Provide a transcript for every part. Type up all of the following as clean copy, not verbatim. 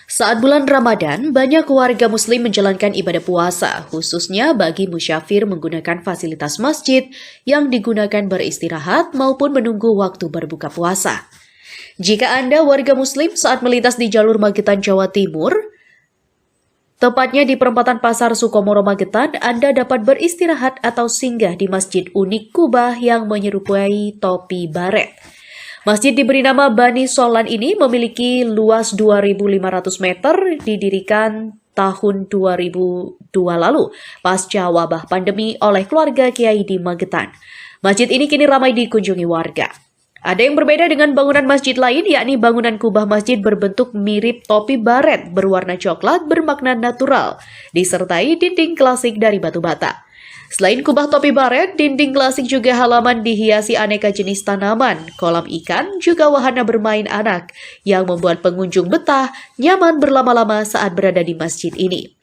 Saat bulan Ramadan, banyak warga Muslim menjalankan ibadah puasa, khususnya bagi musyafir menggunakan fasilitas masjid yang digunakan beristirahat maupun menunggu waktu berbuka puasa. Jika Anda warga Muslim saat melintas di jalur Magetan, Jawa Timur, tepatnya di perempatan Pasar Sukomoro Magetan, Anda dapat beristirahat atau singgah di Masjid Unik Kubah yang menyerupai topi baret. Masjid diberi nama Bani Solan ini memiliki luas 2.500 meter, didirikan tahun 2002 lalu pasca wabah pandemi oleh keluarga Kiai di Magetan. Masjid ini kini ramai dikunjungi warga. Ada yang berbeda dengan bangunan masjid lain, yakni bangunan kubah masjid berbentuk mirip topi baret berwarna coklat bermakna natural, disertai dinding klasik dari batu bata. Selain kubah topi baret, dinding klasik juga halaman dihiasi aneka jenis tanaman, kolam ikan, juga wahana bermain anak yang membuat pengunjung betah, nyaman berlama-lama saat berada di masjid ini.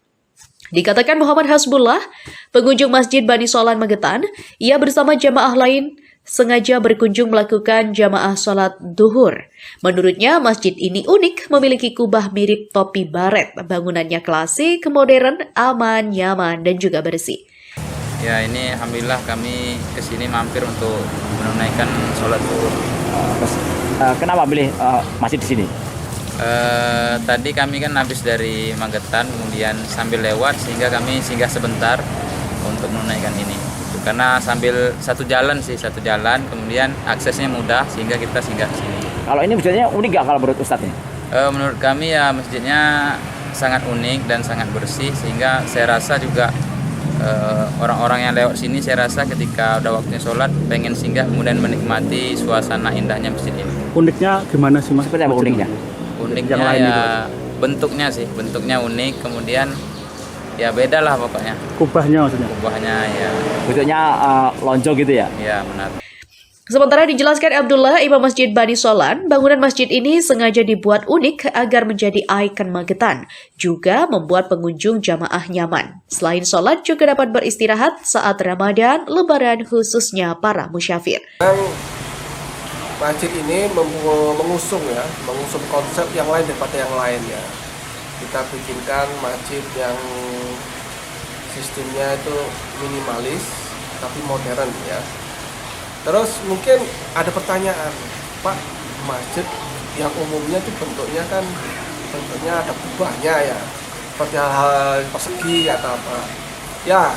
Dikatakan Muhammad Hasbullah, pengunjung Masjid Bani Solan Magetan, ia bersama jamaah lain sengaja berkunjung melakukan jamaah sholat duhur. Menurutnya, masjid ini unik, memiliki kubah mirip topi baret. Bangunannya klasik, modern, aman, nyaman, dan juga bersih. Ya, ini alhamdulillah kami kesini mampir untuk menunaikan sholat zuhur. Kenapa pilih masjid di sini? Tadi kami kan habis dari Magetan, kemudian sambil lewat sehingga kami singgah sebentar untuk menunaikan ini. Karena sambil satu jalan, kemudian aksesnya mudah sehingga kita singgah ke sini. Kalau ini masjidnya unik nggak kalau menurut Ustadz? Menurut kami ya masjidnya sangat unik dan sangat bersih sehingga saya rasa juga orang-orang yang lewat sini saya rasa ketika udah waktunya sholat pengen singgah kemudian menikmati suasana indahnya masjid ini. Uniknya gimana sih Mas? Seperti apa uniknya? Uniknya ya bentuknya unik, kemudian ya beda lah pokoknya. Kubahnya maksudnya? Kubahnya ya. Bentuknya lonjong gitu ya? Ya benar. Sementara dijelaskan Abdullah, Imam Masjid Bani Solan, bangunan masjid ini sengaja dibuat unik agar menjadi ikon Magetan, juga membuat pengunjung jamaah nyaman. Selain sholat, juga dapat beristirahat saat Ramadan, Lebaran, khususnya para musyafir. Masjid ini mengusung konsep yang lain daripada yang lain ya. Kita bikinkan masjid yang sistemnya itu minimalis tapi modern ya. Terus mungkin ada pertanyaan, Pak, masjid yang umumnya itu bentuknya ada kubahnya ya, seperti hal persegi atau apa. Ya,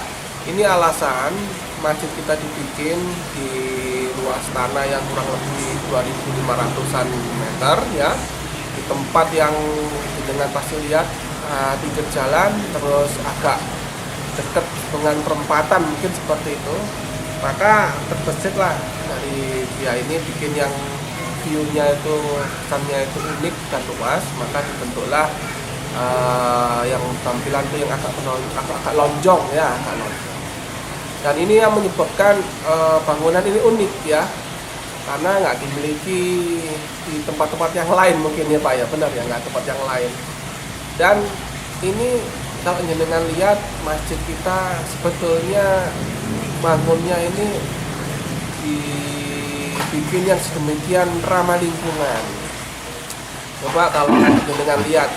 ini alasan masjid kita dibikin di luas tanah yang kurang lebih 2.500-an meter ya, di tempat yang dengan pasti lihat pinggir jalan, terus agak dekat dengan perempatan mungkin seperti itu. Maka terbesit lah dari dia ini bikin yang view-nya itu, kesannya itu unik dan luas, maka dibentuklah yang tampilan itu yang agak lonjong ya, agak lonjong. Dan ini yang menyebabkan bangunan ini unik ya, karena nggak dimiliki di tempat-tempat yang lain mungkin ya Pak ya, benar ya, nggak tempat yang lain. Dan ini kalau jenengan lihat masjid kita sebetulnya bangunnya ini dibikin yang sedemikian ramah lingkungan. Coba kalau jenengan lihat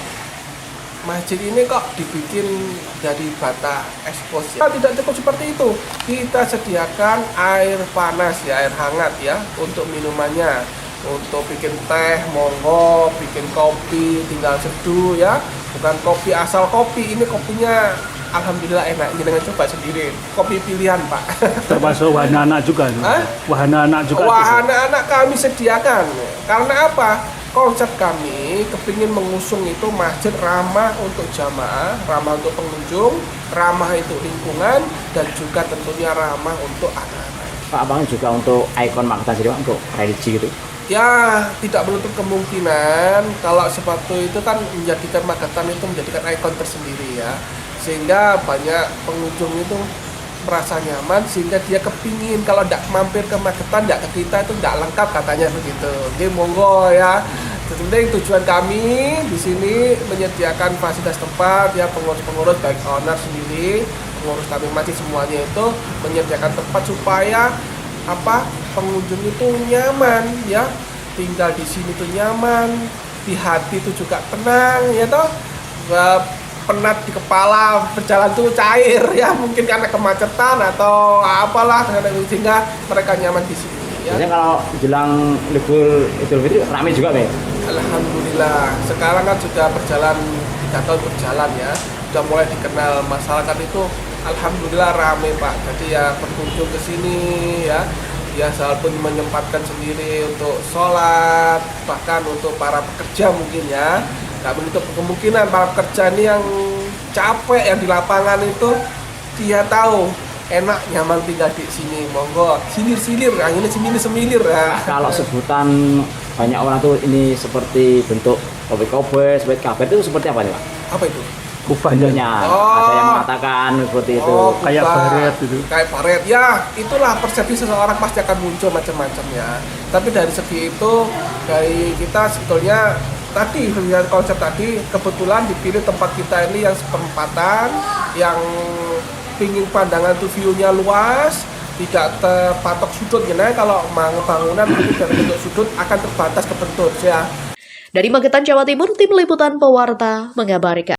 masjid ini kok dibikin jadi bata ekspos ya. Tidak cukup seperti itu. Kita sediakan air panas ya, air hangat ya untuk minumannya. Untuk bikin teh, monggo, bikin kopi, tinggal seduh ya. Bukan kopi asal kopi, ini kopinya alhamdulillah enak. Jangan coba sendiri. Kopi pilihan Pak. Termasuk wahana anak juga? Wahana anak juga? Wahana anak kami sediakan. Karena apa? Konsep kami kepingin mengusung itu masjid ramah untuk jamaah, ramah untuk pengunjung, ramah untuk lingkungan, dan juga tentunya ramah untuk anak-anak. Pak, abang juga untuk ikon Magetan sendiri untuk religi gitu? Ya, tidak menutup kemungkinan kalau seperti itu kan menjadikan Magetan itu menjadikan ikon tersendiri ya. Sehingga banyak pengunjung itu merasa nyaman sehingga dia kepingin kalau tidak mampir ke Magetan, tidak ke kita itu tidak lengkap katanya begitu. Jadi monggo ya. Penting tujuan kami di sini menyediakan fasilitas tempat ya, pengurus-pengurus baik owner sendiri, pengurus kami masih semuanya itu menyediakan tempat supaya pengunjung itu nyaman ya, tinggal di sini tuh nyaman, di hati itu juga tenang ya toh. Penat di kepala berjalan tuh cair ya, mungkin karena kemacetan atau apalah, sehingga mereka nyaman di sini ya. Biasanya kalau jelang libur Idul Fitri ramai juga, Bang. Alhamdulillah sekarang kan sudah berjalan 3 tahun berjalan ya, sudah mulai dikenal masyarakat itu. Alhamdulillah ramai Pak, jadi ya berkunjung ke sini ya, walaupun menyempatkan sendiri untuk sholat, bahkan untuk para pekerja mungkin ya, nggak menutup kemungkinan para pekerja ini yang capek yang di lapangan itu, dia tahu enak nyaman tinggal di sini, monggo silir-silir, ini semilir ya. Kalau sebutan banyak orang tuh ini seperti bentuk kobe-kobe, seperti kabar itu seperti apa nih, Pak? Apa itu? Bentuknya ada yang mengatakan seperti itu. Kayak bukan. baret gitu. Kayak baret ya, itulah persepsi seseorang pasti akan muncul macam-macam ya. Tapi dari segi itu, dari kita sebetulnya tadi konsep tadi kebetulan dipilih tempat kita ini yang seperempatan, yang pingin pandangan tuh view-nya luas, tidak terpatok sudutnya. Nah, kalau bangunan itu dari bentuk sudut akan terbatas kebentuk ya. Dari Magetan, Jawa Timur, Tim Liputan Pewarta mengabarkan.